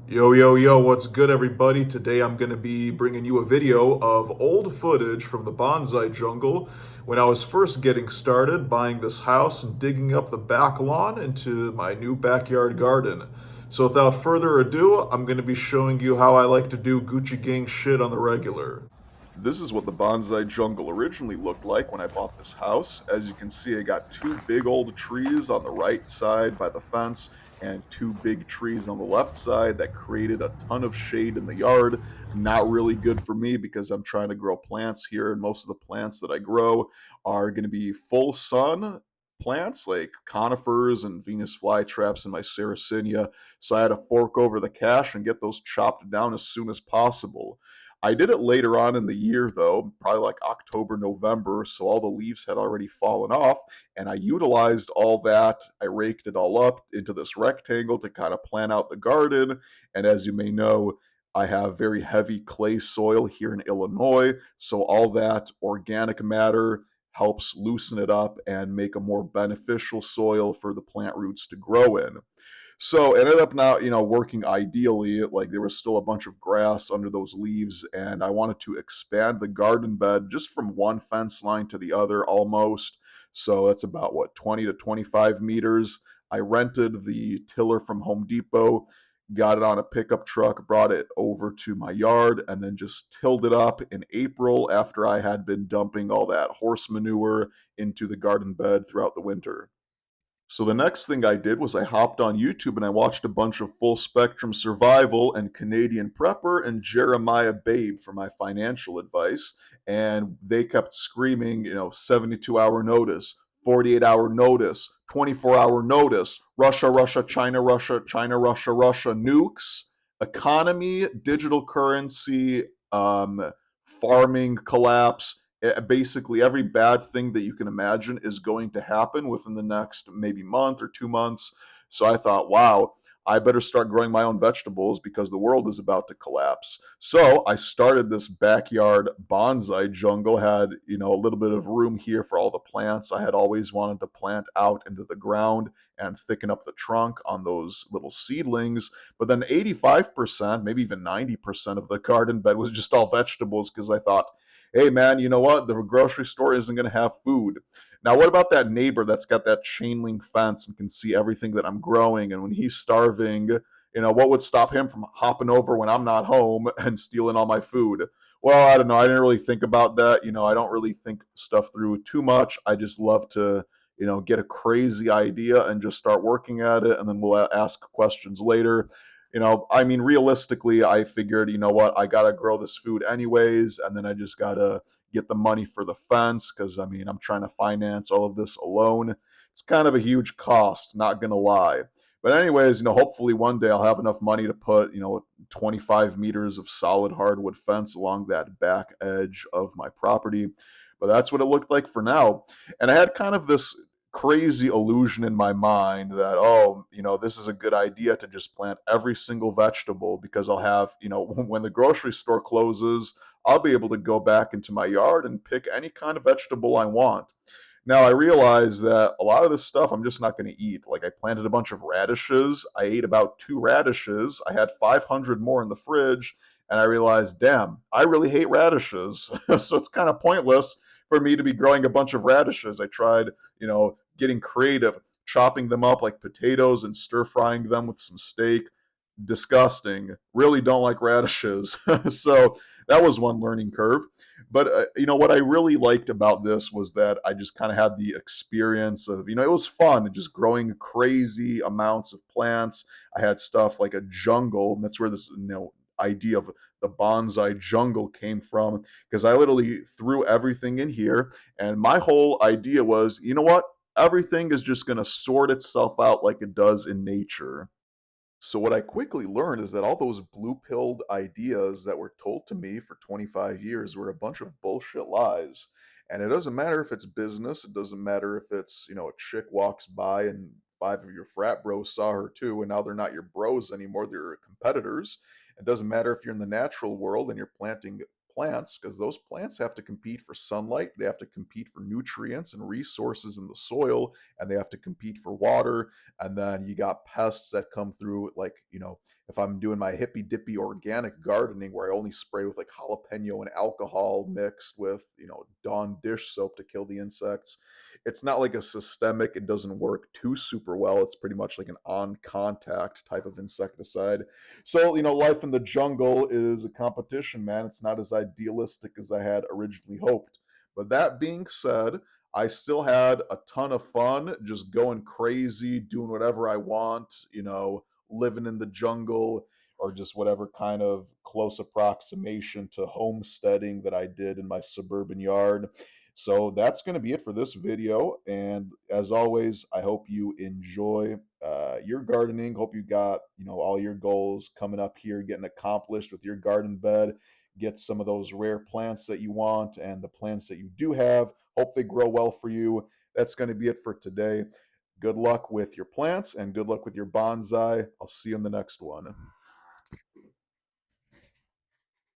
Yo, yo, yo, what's good, everybody? Today I'm going to be bringing you a video of old footage from the bonsai jungle when I was first getting started buying this house and digging up the back lawn into my new backyard garden. So, without further ado, I'm going to be showing you how I like to do Gucci Gang shit on the regular. This is what the bonsai jungle originally looked like when I bought this house. As you can see, I got two big old trees on the right side by the fence and two big trees on the left side that created a ton of shade in the yard. Not really good for me because I'm trying to grow plants here, and most of the plants that I grow are going to be full sun plants like conifers and Venus flytraps and my Sarracenia. So I had to fork over the cash and get those chopped down as soon as possible. I did it later on in the year, though, probably like October, November, so all the leaves had already fallen off, and I utilized all that. I raked it all up into this rectangle to kind of plan out the garden. And as you may know, I have very heavy clay soil here in Illinois, so all that organic matter helps loosen it up and make a more beneficial soil for the plant roots to grow in. So it ended up not, working ideally. Like there was still a bunch of grass under those leaves, and I wanted to expand the garden bed just from one fence line to the other almost. So that's about what, 20 to 25 meters. I rented the tiller from Home Depot, got it on a pickup truck, brought it over to my yard, and then just tilled it up in April after I had been dumping all that horse manure into the garden bed throughout the winter. So the next thing I did was I hopped on YouTube and I watched a bunch of Full Spectrum Survival and Canadian Prepper and Jeremiah Babe for my financial advice. And they kept screaming, 72-hour notice, 48-hour notice, 24-hour notice, Russia, Russia, China, Russia, China, Russia, Russia, nukes, economy, digital currency, farming collapse. Basically every bad thing that you can imagine is going to happen within the next maybe month or 2 months. So I thought, wow, I better start growing my own vegetables because the world is about to collapse. So I started this backyard bonsai jungle, had, a little bit of room here for all the plants I had always wanted to plant out into the ground and thicken up the trunk on those little seedlings. But then 85%, maybe even 90% of the garden bed was just all vegetables because I thought, hey man, you know what? The grocery store isn't going to have food. Now, what about that neighbor that's got that chain link fence and can see everything that I'm growing? And when he's starving, what would stop him from hopping over when I'm not home and stealing all my food? Well, I don't know. I didn't really think about that. I don't really think stuff through too much. I just love to, get a crazy idea and just start working at it. And then we'll ask questions later. I mean, realistically, I figured, you know what, I gotta grow this food anyways, and then I just gotta get the money for the fence because I mean, I'm trying to finance all of this alone. It's kind of a huge cost, not gonna lie. But anyways, hopefully one day I'll have enough money to put, 25 meters of solid hardwood fence along that back edge of my property. But that's what it looked like for now. And I had kind of this crazy illusion in my mind that, oh, this is a good idea to just plant every single vegetable because I'll have, when the grocery store closes, I'll be able to go back into my yard and pick any kind of vegetable I want. Now I realize that a lot of this stuff I'm just not going to eat. Like I planted a bunch of radishes. I ate about two radishes. I had 500 more in the fridge, and I realized, damn, I really hate radishes. So it's kind of pointless for me to be growing a bunch of radishes. I tried, getting creative, chopping them up like potatoes and stir frying them with some steak. Disgusting. Really don't like radishes. So that was one learning curve. But what I really liked about this was that I just kind of had the experience of, it was fun just growing crazy amounts of plants. I had stuff like a jungle, and that's where this, idea of the bonsai jungle came from because I literally threw everything in here, and my whole idea was, you know what? Everything is just going to sort itself out like it does in nature. So what I quickly learned is that all those blue-pilled ideas that were told to me for 25 years were a bunch of bullshit lies. And it doesn't matter if it's business, it doesn't matter if it's, a chick walks by and five of your frat bros saw her too, and now they're not your bros anymore, they're your competitors. It doesn't matter if you're in the natural world and you're planting plants because those plants have to compete for sunlight, they have to compete for nutrients and resources in the soil, and they have to compete for water. And then you got pests that come through, like, if I'm doing my hippy dippy organic gardening where I only spray with like jalapeno and alcohol mixed with, Dawn dish soap to kill the insects, it's not like a systemic, it doesn't work too super well. It's pretty much like an on contact type of insecticide. So, life in the jungle is a competition, man. It's not as idealistic as I had originally hoped. But that being said, I still had a ton of fun just going crazy, doing whatever I want, living in the jungle, or just whatever kind of close approximation to homesteading that I did in my suburban yard. So that's going to be it for this video. And as always, I hope you enjoy your gardening. Hope you got, all your goals coming up here, getting accomplished with your garden bed. Get some of those rare plants that you want, and the plants that you do have, hope they grow well for you. That's going to be it for today. Good luck with your plants and good luck with your bonsai. I'll see you in the next one.